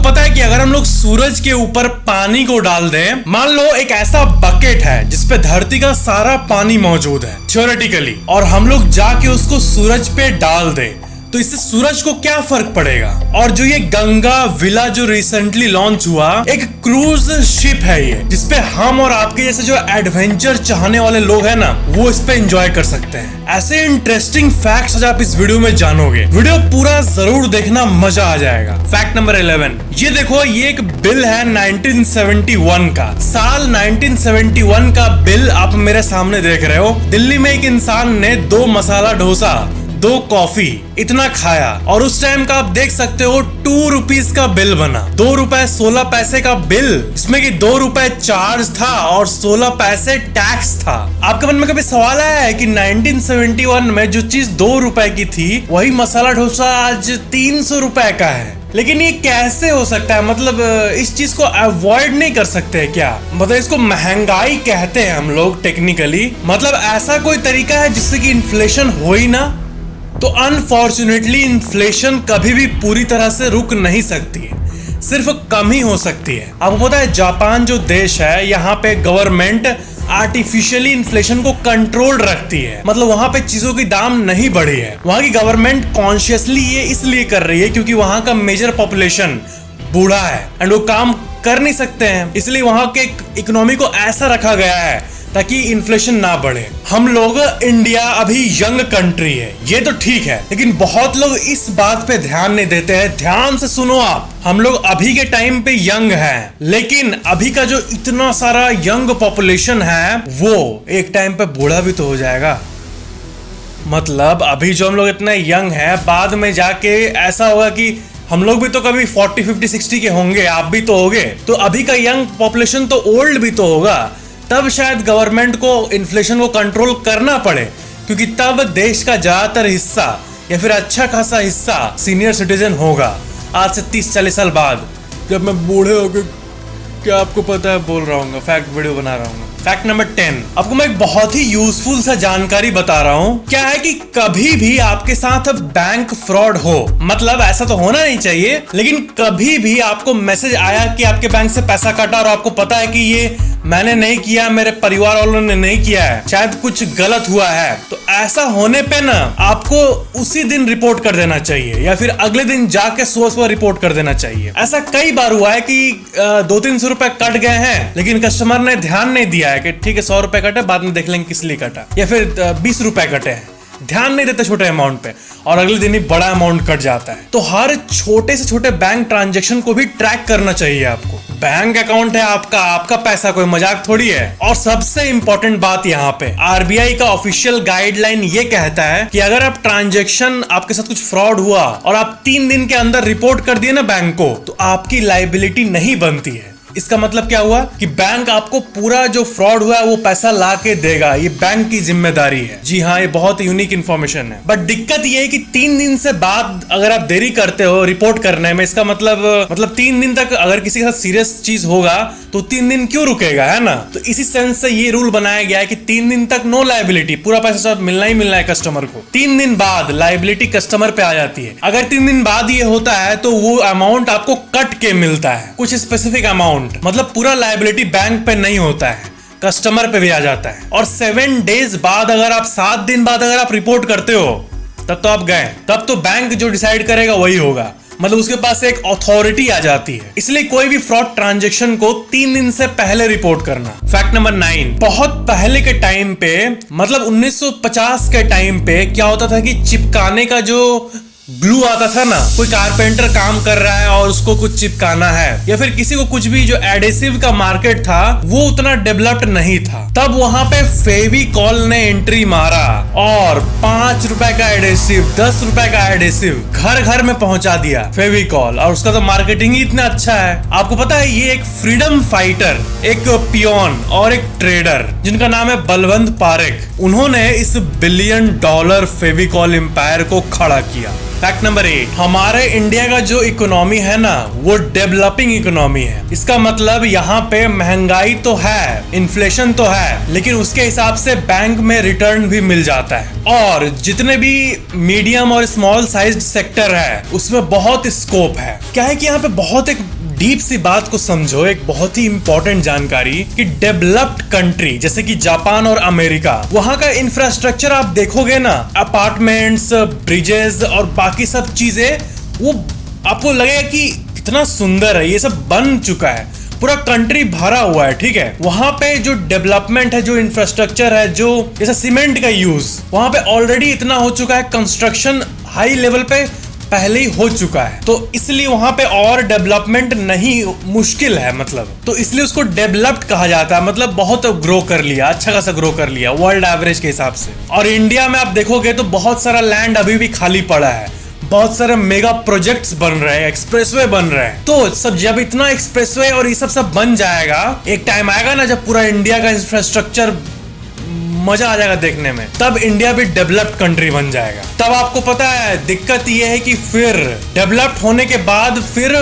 पता है कि अगर हम लोग सूरज के ऊपर पानी को डाल दें, मान लो एक ऐसा बकेट है जिसपे धरती का सारा पानी मौजूद है थ्योरेटिकली, और हम लोग जाके उसको सूरज पे डाल दें, तो इससे सूरज को क्या फर्क पड़ेगा। और जो ये गंगा विला जो रिसेंटली लॉन्च हुआ, एक क्रूज शिप है ये, जिसपे हम और आपके जैसे जो एडवेंचर चाहने वाले लोग हैं ना, वो इस पे एंजॉय कर सकते हैं। ऐसे इंटरेस्टिंग फैक्ट्स आज आप इस वीडियो में जानोगे। वीडियो पूरा जरूर देखना, मजा आ जाएगा। फैक्ट नंबर 11, ये देखो, ये एक बिल है 1971 का। साल 1971 का बिल आप मेरे सामने देख रहे हो। दिल्ली में एक इंसान ने 2 मसाला डोसा, 2 कॉफी इतना खाया, और उस टाइम का आप देख सकते हो 2 रुपीज का बिल बना। 2 रुपए 16 पैसे का बिल, जिसमें कि 2 रुपए चार्ज था और 16 पैसे टैक्स था। आपके मन में कभी सवाल आया है कि 1971 में जो चीज 2 रुपए की थी, वही मसाला डोसा आज 300 रुपए का है? लेकिन ये कैसे हो सकता है? मतलब इस चीज को अवॉइड नहीं कर सकते क्या? मतलब इसको महंगाई कहते हैं हम लोग टेक्निकली। मतलब ऐसा कोई तरीका है जिससे कि इन्फ्लेशन हो ही ना? तो अनफॉर्चुनेटली इन्फ्लेशन कभी भी पूरी तरह से रुक नहीं सकती है, सिर्फ कम ही हो सकती है। आपको पता है जापान जो देश है, यहाँ पे गवर्नमेंट आर्टिफिशियली इन्फ्लेशन को कंट्रोल रखती है। मतलब वहां पे चीजों की दाम नहीं बढ़ी है। वहां की गवर्नमेंट कॉन्शियसली ये इसलिए कर रही है क्योंकि वहां का मेजर पॉपुलेशन बूढ़ा है एंड वो काम कर नहीं सकते हैं, इसलिए वहां के इकोनॉमी को ऐसा रखा गया है ताकि इन्फ्लेशन ना बढ़े। हम लोग, इंडिया अभी यंग कंट्री है, ये तो ठीक है, लेकिन बहुत लोग इस बात पे ध्यान नहीं देते हैं। ध्यान से सुनो आप, हम लोग अभी के टाइम पे यंग हैं, लेकिन अभी का जो इतना सारा यंग पॉपुलेशन है, वो एक टाइम पे बूढ़ा भी तो हो जाएगा। मतलब अभी जो हम लोग इतने यंग हैं, बाद में जाके ऐसा होगा कि हम लोग भी तो कभी 40, 50, 60 के होंगे, आप भी तो होगे। तो अभी का यंग पॉपुलेशन तो ओल्ड भी तो होगा। तब शायद गवर्नमेंट को इन्फ्लेशन को कंट्रोल करना पड़े, क्योंकि तब देश का ज्यादातर हिस्सा या फिर अच्छा खासा हिस्सा सीनियर सिटीजन होगा। आज से 30-40 साल बाद जब मैं बूढ़े हो गए, क्या आपको पता है बोल रहा हूँ, फैक्ट वीडियो बना रहा हूँ। फैक्ट नंबर 10, आपको मैं एक बहुत ही यूजफुल सा जानकारी बता रहा हूँ। क्या है कि कभी भी आपके साथ बैंक फ्रॉड हो, मतलब ऐसा तो होना नहीं चाहिए, लेकिन कभी भी आपको मैसेज आया कि आपके बैंक से पैसा कटा और आपको पता है कि ये मैंने नहीं किया, मेरे परिवार वालों ने नहीं किया है, शायद कुछ गलत हुआ है, तो ऐसा होने पे ना आपको उसी दिन रिपोर्ट कर देना चाहिए या फिर अगले दिन जाके सुबह रिपोर्ट कर देना चाहिए। ऐसा कई बार हुआ है कि 200-300 रुपए कट गए हैं, लेकिन कस्टमर ने ध्यान नहीं दिया है कि ठीक है 100 रुपए कटे, बाद में देख लेंगे किस लिए कटा, या फिर 20 रुपए कटे हैं, ध्यान नहीं देते छोटे अमाउंट पे, और अगले दिन ही बड़ा अमाउंट कट जाता है। तो हर छोटे से छोटे बैंक ट्रांजैक्शन को भी ट्रैक करना चाहिए आपको। बैंक अकाउंट है आपका, आपका पैसा कोई मजाक थोड़ी है। और सबसे इंपॉर्टेंट बात यहाँ पे, आरबीआई का ऑफिशियल गाइडलाइन ये कहता है कि अगर आप ट्रांजैक्शन, आपके साथ कुछ फ्रॉड हुआ और आप 3 दिन के अंदर रिपोर्ट कर दिए ना बैंक को, तो आपकी लायबिलिटी नहीं बनती है। इसका मतलब क्या हुआ कि बैंक आपको पूरा जो फ्रॉड हुआ है वो पैसा ला के देगा, ये बैंक की जिम्मेदारी है। जी हाँ, ये बहुत यूनिक इन्फॉर्मेशन है। बट दिक्कत ये है कि 3 दिन से बाद अगर आप देरी करते हो रिपोर्ट करने में, इसका मतलब 3 दिन तक अगर किसी के साथ सीरियस चीज होगा तो 3 दिन क्यों रुकेगा, है ना? तो इसी सेंस से ये रूल बनाया गया है कि 3 दिन तक नो लायबिलिटी, पूरा पैसा सब मिलना ही मिलना है कस्टमर को। 3 दिन बाद लायबिलिटी कस्टमर पे आ जाती है। अगर 3 दिन बाद ये होता है तो वो अमाउंट आपको कट के मिलता है, कुछ स्पेसिफिक अमाउंट, मतलब पूरा लायबिलिटी बैंक पे नहीं होता है, कस्टमर पे भी आ जाता है। और 7 डेज बाद, अगर आप 7 दिन बाद अगर आप रिपोर्ट करते हो, तब तो आप गए, तब तो बैंक जो डिसाइड करेगा वही होगा। मतलब उसके पास एक अथॉरिटी आ जाती है। इसलिए कोई भी फ्रॉड ट्रांजैक्शन को 3 दिन से पहले रिपोर्ट करना। फैक्ट नंबर 9, बहुत पहले के टाइम पे, मतलब 1950 के टाइम पे क्या होता था कि चिपकाने का जो ग्लू आता था ना, कोई कारपेंटर काम कर रहा है और उसको कुछ चिपकाना है, या फिर किसी को कुछ भी, जो एडेसिव का मार्केट था वो उतना डेवलप्ड नहीं था, तब वहां पे फेविकॉल ने एंट्री मारा और 5 रुपए का एडेसिव, 10 रुपए का एडेसिव घर घर में पहुंचा दिया फेविकॉल। और उसका तो मार्केटिंग ही इतना अच्छा है। आपको पता है ये एक फ्रीडम फाइटर, एक पियोन और एक ट्रेडर जिनका नाम है बलवंत पारेख, उन्होंने इस $1 बिलियन फेविकॉल एम्पायर को खड़ा किया। फैक्ट नंबर 8, हमारे इंडिया का जो इकोनॉमी है ना वो डेवलपिंग इकोनॉमी है। इसका मतलब यहाँ पे महंगाई तो है, इन्फ्लेशन तो है, लेकिन उसके हिसाब से बैंक में रिटर्न भी मिल जाता है। और जितने भी मीडियम और स्मॉल साइज्ड सेक्टर है उसमें बहुत स्कोप है। क्या है कि यहाँ पे बहुत एक डीप सी बात को समझो, एक बहुत ही इंपॉर्टेंट जानकारी कि डेवलप्ड कंट्री जैसे कि जापान और अमेरिका, वहां का इंफ्रास्ट्रक्चर आप देखोगे ना, अपार्टमेंट्स, ब्रिजेस और बाकी सब चीजें, वो आपको लगेगा कि कितना सुंदर है, ये सब बन चुका है, पूरा कंट्री भरा हुआ है। ठीक है, वहां पे जो डेवलपमेंट है, जो इंफ्रास्ट्रक्चर है, जो जैसे सीमेंट का यूज वहां पे ऑलरेडी इतना हो चुका है, कंस्ट्रक्शन हाई लेवल पे पहले ही हो चुका है, तो इसलिए वहां पे और डेवलपमेंट नहीं, मुश्किल है मतलब, तो इसलिए उसको डेवलप्ड कहा जाता है। मतलब बहुत ग्रो कर लिया, अच्छा खासा ग्रो कर लिया वर्ल्ड एवरेज के हिसाब से। और इंडिया में आप देखोगे तो बहुत सारा लैंड अभी भी खाली पड़ा है, बहुत सारे मेगा प्रोजेक्ट्स बन रहे हैं, एक्सप्रेसवे बन रहे हैं। तो सब जब इतना एक्सप्रेसवे और ये सब बन जाएगा, एक टाइम आएगा ना जब पूरा इंडिया का इंफ्रास्ट्रक्चर मजा आ जाएगा देखने में, तब इंडिया भी डेवलप्ड कंट्री बन जाएगा। तब आपको पता है दिक्कत ये है कि फिर डेवलप्ड होने के बाद फिर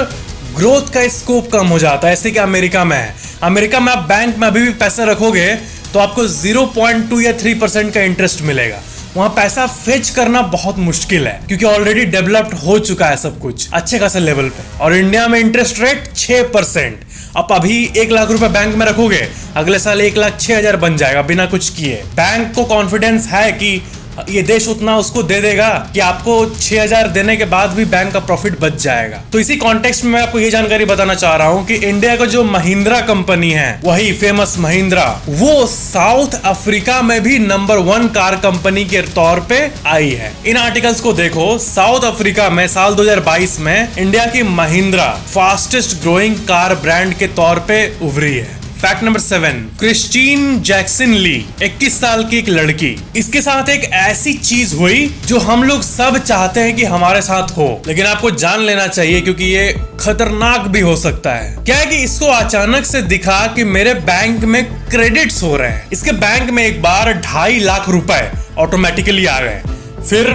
ग्रोथ का स्कोप कम हो जाता है, ऐसे कि अमेरिका में है। अमेरिका में आप बैंक में अभी भी पैसा रखोगे तो आपको 0.2 या 3% का इंटरेस्ट मिलेगा। वहां पैसा फेच करना बहुत मुश्किल है क्योंकि ऑलरेडी डेवलप्ड हो चुका है सब कुछ अच्छे खासे लेवल पे। और इंडिया में इंटरेस्ट रेट 6%। आप अभी 1 लाख रुपए बैंक में रखोगे, अगले साल 1,06,000 बन जाएगा बिना कुछ किए। बैंक को कॉन्फिडेंस है कि ये देश उतना उसको दे देगा कि आपको 6,000 देने के बाद भी बैंक का प्रॉफिट बच जाएगा। तो इसी कॉन्टेक्स्ट में मैं आपको ये जानकारी बताना चाह रहा हूँ कि इंडिया का जो महिंद्रा कंपनी है, वही फेमस महिंद्रा, वो साउथ अफ्रीका में भी नंबर 1 कार कंपनी के तौर पे आई है। इन आर्टिकल्स को देखो, साउथ अफ्रीका में साल 2022 में इंडिया की Mahindra fastest growing car brand के तौर पे उभरी है। फैक्ट नंबर 7, क्रिस्टीन जैक्सन ली, 21 साल की एक लड़की, इसके साथ एक ऐसी चीज हुई जो हम लोग सब चाहते हैं कि हमारे साथ हो, लेकिन आपको जान लेना चाहिए क्योंकि ये खतरनाक भी हो सकता है। क्या है कि इसको अचानक से दिखा कि मेरे बैंक में क्रेडिट्स हो रहे हैं। इसके बैंक में एक बार 2.5 लाख रुपए ऑटोमेटिकली आ गए, फिर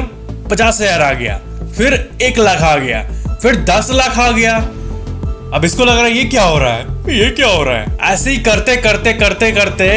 50,000 आ गया, फिर 1 लाख आ गया, फिर 10 लाख आ गया। अब इसको लग रहा है ये क्या हो रहा है, ये क्या हो रहा है। ऐसे ही करते करते करते करते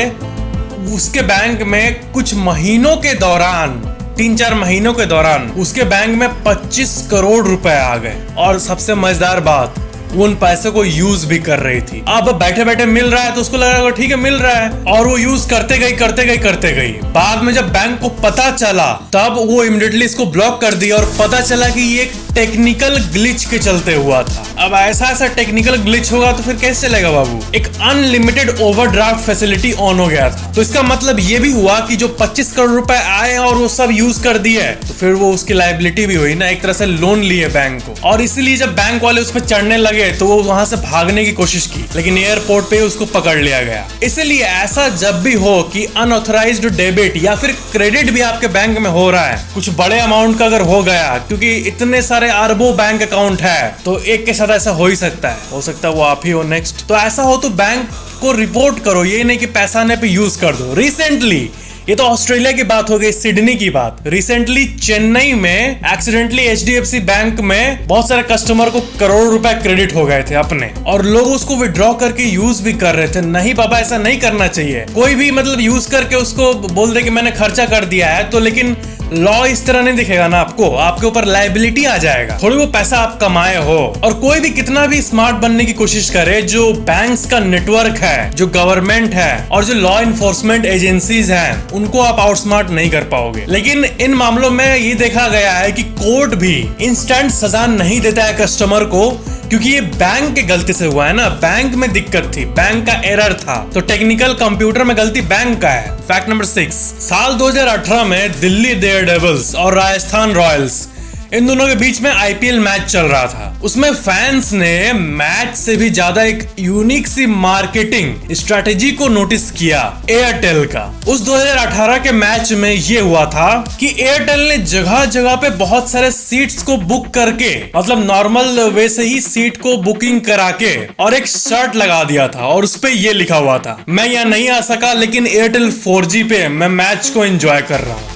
उसके बैंक में कुछ महीनों के दौरान, 3-4 महीनों के दौरान उसके बैंक में 25 करोड़ रुपए आ गए। और सबसे मजेदार बात, वो उन पैसे को यूज भी कर रही थी। अब बैठे बैठे मिल रहा है तो उसको लग रहा है ठीक है मिल रहा है, और वो यूज करते गई। बाद में जब बैंक को पता चला तब वो इमीडिएटली इसको ब्लॉक कर दिया और पता चला कि ये एक टेक्निकल ग्लिच के चलते हुआ था। अब ऐसा टेक्निकल ग्लिच होगा तो फिर कैसे चलेगा बाबू। एक अनलिमिटेड ओवरड्राफ्ट फैसिलिटी ऑन हो गया था, तो इसका मतलब ये भी हुआ कि जो 25 करोड़ रुपए आए और वो सब यूज कर दिए, तो फिर वो उसकी लायबिलिटी भी हुई ना, एक तरह से लोन लिए बैंक को। और इसलिए जब बैंक वाले उस पर चढ़ने लगे तो वो वहां से भागने की कोशिश की, लेकिन एयरपोर्ट पे उसको पकड़ लिया गया। इसलिए ऐसा जब भी हो कि अनऑथराइज्ड डेबिट या फिर क्रेडिट भी आपके बैंक में हो रहा है, कुछ बड़े अमाउंट का अगर हो गया, क्योंकि इतने सारे अरबों बैंक अकाउंट है, तो एक के साथ ऐसा हो ही सकता है वो आप ही हो नेक्स्ट। तो ऐसा हो तो बैंक को रिपोर्ट करो, ये नहीं कि पैसा आने पे यूज कर दो। रिसेंटली, ये तो ऑस्ट्रेलिया की बात हो गई, सिडनी की बात, रिसेंटली चेन्नई में एक्सीडेंटली HDFC बैंक में बहुत सारे कस्टमर को करोड़ रुपए क्रेडिट हो गए थे अपने, और लोग उसको विड्रॉ करके यूज भी कर रहे थे। नहीं बाबा, ऐसा नहीं करना चाहिए। कोई भी मतलब यूज करके उसको बोल दे कि मैंने खर्चा कर दिया है, तो लेकिन लॉ इस तरह नहीं दिखेगा ना आपको, आपके ऊपर लायबिलिटी आ जाएगा। थोड़ी वो पैसा आप कमाए हो, और कोई भी कितना भी स्मार्ट बनने की कोशिश करे, जो बैंक्स का नेटवर्क है, जो गवर्नमेंट है और जो लॉ इन्फोर्समेंट एजेंसीज हैं, उनको आप आउटस्मार्ट नहीं कर पाओगे। लेकिन इन मामलों में ये देखा गया है कि कोर्ट भी इंस्टेंट सजा नहीं देता है कस्टमर को, क्योंकि ये बैंक के गलती से हुआ है ना, बैंक में दिक्कत थी, बैंक का एरर था, तो टेक्निकल कंप्यूटर में गलती बैंक का है। फैक्ट नंबर 6, साल 2018 में दिल्ली डेयरडेविल्स और राजस्थान रॉयल्स, इन दोनों के बीच में IPL मैच चल रहा था। उसमें फैंस ने मैच से भी ज्यादा एक यूनिक सी मार्केटिंग स्ट्रेटेजी को नोटिस किया, एयरटेल का। उस 2018 के मैच में ये हुआ था कि एयरटेल ने जगह जगह पे बहुत सारे सीट्स को बुक करके, मतलब नॉर्मल वे से ही सीट को बुकिंग करा के, और एक शर्ट लगा दिया था और उस पे ये लिखा हुआ था, मैं यहाँ नहीं आ सका लेकिन एयरटेल 4G पे मैं मैच को एंजॉय कर रहा हूँ।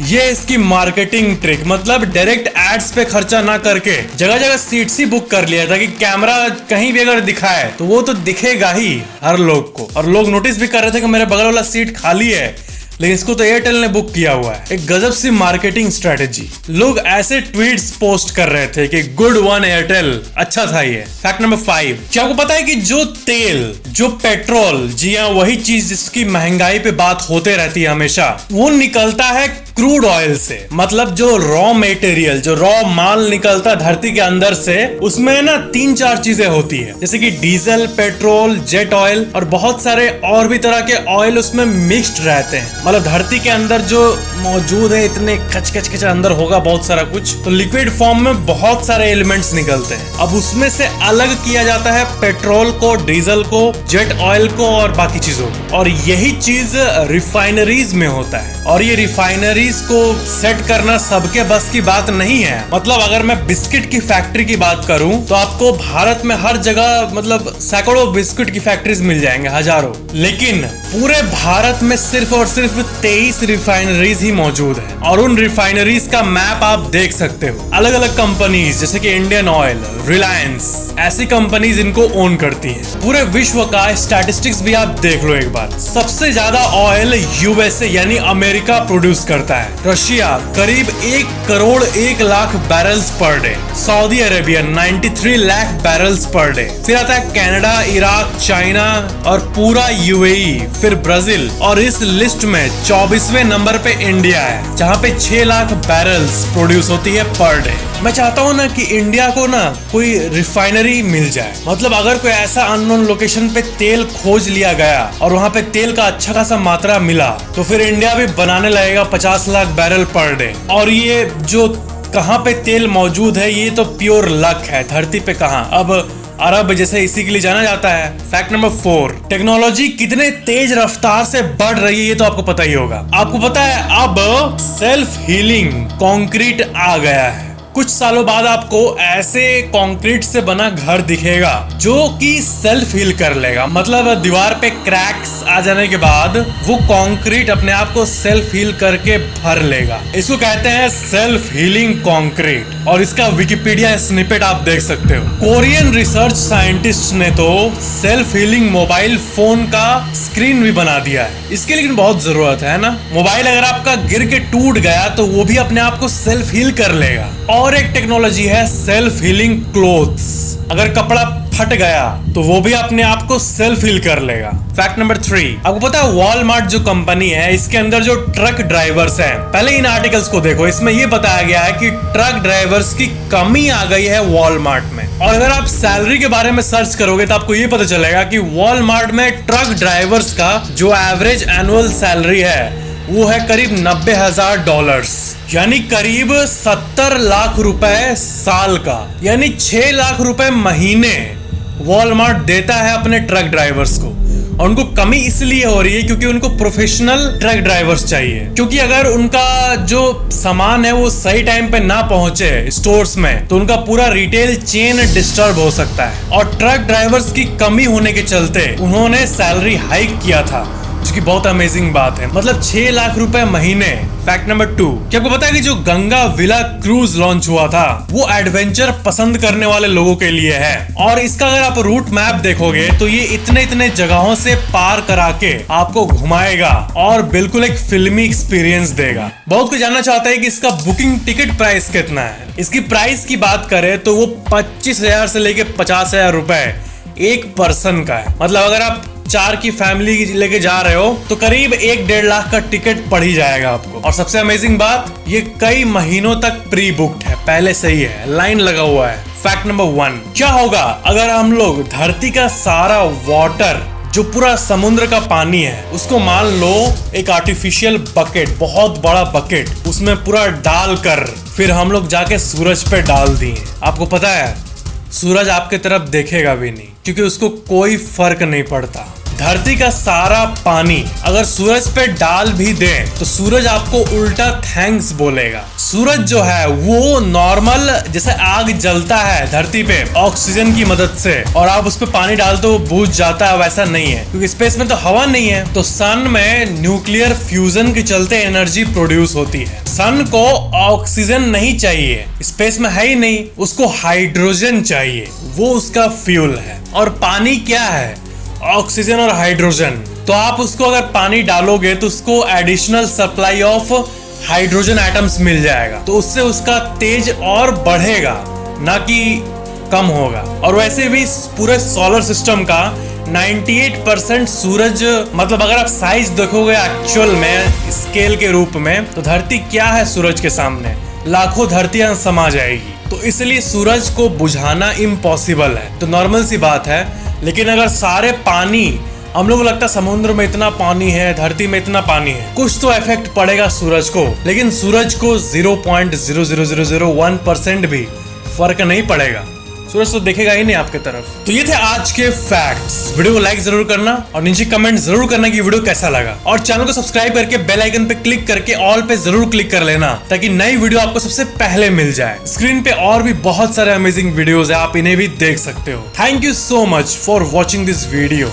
ये इसकी मार्केटिंग ट्रिक, मतलब डायरेक्ट एड्स पे खर्चा ना करके जगह जगह सीट्स ही बुक कर लिया था कि कैमरा कहीं भी अगर दिखाए तो वो तो दिखेगा ही हर लोग को। और लोग नोटिस भी कर रहे थे कि मेरे बगल वाला सीट खाली है, लेकिन इसको तो एयरटेल ने बुक किया हुआ है। एक गजब सी मार्केटिंग स्ट्रेटेजी। लोग ऐसे ट्वीट्स पोस्ट कर रहे थे कि गुड वन एयरटेल, अच्छा था ये। फैक्ट नंबर 5, क्या आपको पता है कि जो तेल, जो पेट्रोल, जी हाँ वही चीज जिसकी महंगाई पे बात होते रहती है हमेशा, वो निकलता है क्रूड ऑयल से। मतलब जो रॉ मटेरियल, जो रॉ माल निकलता धरती के अंदर से, उसमें ना 3-4 चीजें होती है, जैसे कि डीजल, पेट्रोल, जेट ऑयल और बहुत सारे और भी तरह के ऑयल उसमें मिक्स्ड रहते हैं। मतलब धरती के अंदर जो मौजूद है, इतने कच कच कच अंदर होगा बहुत सारा कुछ, तो लिक्विड फॉर्म में बहुत सारे एलिमेंट्स निकलते हैं। अब उसमें से अलग किया जाता है पेट्रोल को, डीजल को, जेट ऑयल को और बाकी चीजों को। और यही चीज रिफाइनरीज में होता है। और ये रिफाइनरीज को सेट करना सबके बस की बात नहीं है। मतलब अगर मैं बिस्किट की फैक्ट्री की बात करूं तो आपको भारत में हर जगह मतलब सैकड़ों बिस्किट की फैक्ट्रीज मिल जाएंगे, हजारों। लेकिन पूरे भारत में सिर्फ और सिर्फ 23 रिफाइनरीज ही मौजूद है। और उन रिफाइनरीज का मैप आप देख सकते हो। अलग अलग कंपनीज जैसे कि इंडियन ऑयल, रिलायंस, ऐसी कंपनीज इनको ओन करती है। पूरे विश्व का स्टैटिस्टिक्स भी आप देख लो एक बार। सबसे ज्यादा ऑयल यूएसए यानी अमेरिका प्रोड्यूस करता है। रशिया करीब 1 crore 1 lakh barrels per day. Saudi Arabia 93 lakh barrels per day. फिर आता है कनाडा, इराक, चाइना और पूरा यूएई, फिर ब्राजील। और इस लिस्ट में 24वें नंबर पे इंडिया है, जहाँ पे 6 लाख बैरल्स प्रोड्यूस होती है पर डे। मैं चाहता हूँ ना कि इंडिया को ना कोई रिफाइनरी मिल जाए। मतलब अगर कोई ऐसा अननोन लोकेशन पे तेल खोज लिया गया और वहाँ पे तेल का अच्छा खासा मात्रा मिला, तो फिर इंडिया भी बनाने लगेगा 50 लाख बैरल पर डे। और ये जो कहाँ पे तेल मौजूद है, ये तो प्योर लक है। धरती पे कहाँ, अब अरब जैसे इसी के लिए जाना जाता है। फैक्ट नंबर 4, टेक्नोलॉजी कितने तेज रफ्तार से बढ़ रही है ये तो आपको पता ही होगा। आपको पता है अब सेल्फ हीलिंग कंक्रीट आ गया है। कुछ सालों बाद आपको ऐसे कंक्रीट से बना घर दिखेगा जो कि सेल्फ हील कर लेगा। मतलब दीवार पे क्रैक्स आ जाने के बाद वो कंक्रीट अपने आप को सेल्फ हील करके भर लेगा। इसको कहते हैं सेल्फ हीलिंग कंक्रीट। और इसका विकिपीडिया स्निपेट आप देख सकते हो। कोरियन रिसर्च साइंटिस्ट ने तो सेल्फ हीलिंग मोबाइल फोन का स्क्रीन भी बना दिया है। इसके लेकिन बहुत जरूरत है ना। मोबाइल अगर आपका गिर के टूट गया तो वो भी अपने आप को सेल्फ हील कर लेगा। और एक टेक्नोलॉजी है सेल्फ हीलिंग क्लोथ्स। अगर कपड़ा फट गया तो वो भी अपने आप को सेल्फ हील कर लेगा। फैक्ट नंबर 3, आपको पता है वॉलमार्ट जो कंपनी है, इसके अंदर जो ट्रक ड्राइवर्स हैं, पहले इन आर्टिकल्स को देखो, इसमें ये बताया गया है कि ट्रक ड्राइवर्स की कमी आ गई है वॉलमार्ट में। और अगर आप सैलरी के बारे में सर्च करोगे तो आपको ये पता चलेगा कि वॉलमार्ट में ट्रक ड्राइवर्स का जो एवरेज एनुअल सैलरी है वो है करीब $90,000, यानी करीब 70 लाख रुपए साल का, यानी 6 लाख रुपए महीने वॉलमार्ट देता है अपने ट्रक ड्राइवर्स को। और उनको कमी इसलिए हो रही है क्योंकि उनको प्रोफेशनल ट्रक ड्राइवर्स चाहिए। क्योंकि अगर उनका जो सामान है वो सही टाइम पे ना पहुंचे स्टोर्स में तो उनका पूरा रिटेल चेन डिस्टर्ब हो सकता है। और ट्रक ड्राइवर्स की कमी होने के चलते उन्होंने सैलरी हाइक किया था, जो कि बहुत अमेजिंग बात है। मतलब 6 लाख रुपए महीने। फैक्ट नंबर 2, क्या आपको पता है कि जो गंगा विला क्रूज लॉन्च हुआ था वो एडवेंचर पसंद करने वाले लोगों के लिए है। और इसका अगर आप रूट मैप देखोगे तो ये इतने जगहों से पार करा के आपको घुमाएगा और बिल्कुल एक फिल्मी एक्सपीरियंस देगा। बहुत कोई जानना चाहता है कि इसका बुकिंग टिकट प्राइस कितना है। इसकी प्राइस की बात करें तो वो 25,000 से लेके 50,000 रुपए एक पर्सन का है। मतलब अगर आप 4 की फैमिली लेके जा रहे हो तो करीब 1-1.5 लाख का टिकट पड़ ही जाएगा आपको। और सबसे अमेजिंग बात, ये कई महीनों तक प्री बुक्ड है, पहले से ही है, लाइन लगा हुआ है। फैक्ट नंबर 1, क्या होगा अगर हम लोग धरती का सारा वाटर, जो पूरा समुद्र का पानी है, उसको मान लो एक आर्टिफिशियल बकेट, बहुत बड़ा बकेट, उसमें पूरा डालकर फिर हम लोग जाके सूरज पे डाल दिए। आपको पता है सूरज आपके तरफ देखेगा भी नहीं, क्योंकि उसको कोई फर्क नहीं पड़ता। धरती का सारा पानी अगर सूरज पे डाल भी दे तो सूरज आपको उल्टा थैंक्स बोलेगा। सूरज जो है वो नॉर्मल जैसे आग जलता है धरती पे ऑक्सीजन की मदद से, और आप उस पर पानी डालते हो बुझ जाता है, वैसा नहीं है क्योंकि स्पेस में तो हवा नहीं है। तो सन में न्यूक्लियर फ्यूजन के चलते एनर्जी प्रोड्यूस होती है। सन को ऑक्सीजन नहीं चाहिए, स्पेस में है ही नहीं, उसको हाइड्रोजन चाहिए, वो उसका फ्यूल है। और पानी क्या है? ऑक्सीजन और हाइड्रोजन। तो आप उसको अगर पानी डालोगे तो उसको additional supply of hydrogen atoms मिल जाएगा, तो उससे उसका तेज और बढ़ेगा, ना कि कम होगा। और वैसे भी पूरे सोलर सिस्टम का 98% सूरज, मतलब अगर आप साइज देखोगे एक्चुअल में स्केल के रूप में, तो धरती क्या है सूरज के सामने? लाखों धरतियां समा जाएगी। तो इसलिए सूरज को बुझाना इम्पॉसिबल है। तो नॉर्मल सी बात है। लेकिन अगर सारे पानी, हम लोग को लगता है समुद्र में इतना पानी है, धरती में इतना पानी है, कुछ तो इफेक्ट पड़ेगा सूरज को, लेकिन सूरज को 0.00001% भी फर्क नहीं पड़ेगा। सूरज तो देखेगा ही नहीं आपके तरफ। तो ये थे आज के फैक्ट्स। वीडियो को लाइक जरूर करना और नीचे कमेंट जरूर करना कि वीडियो कैसा लगा, और चैनल को सब्सक्राइब करके बेल आइकन पे क्लिक करके ऑल पे जरूर क्लिक कर लेना, ताकि नई वीडियो आपको सबसे पहले मिल जाए। स्क्रीन पे और भी बहुत सारे अमेजिंग वीडियोस है, आप इन्हें भी देख सकते हो। Thank you so much for watching this video.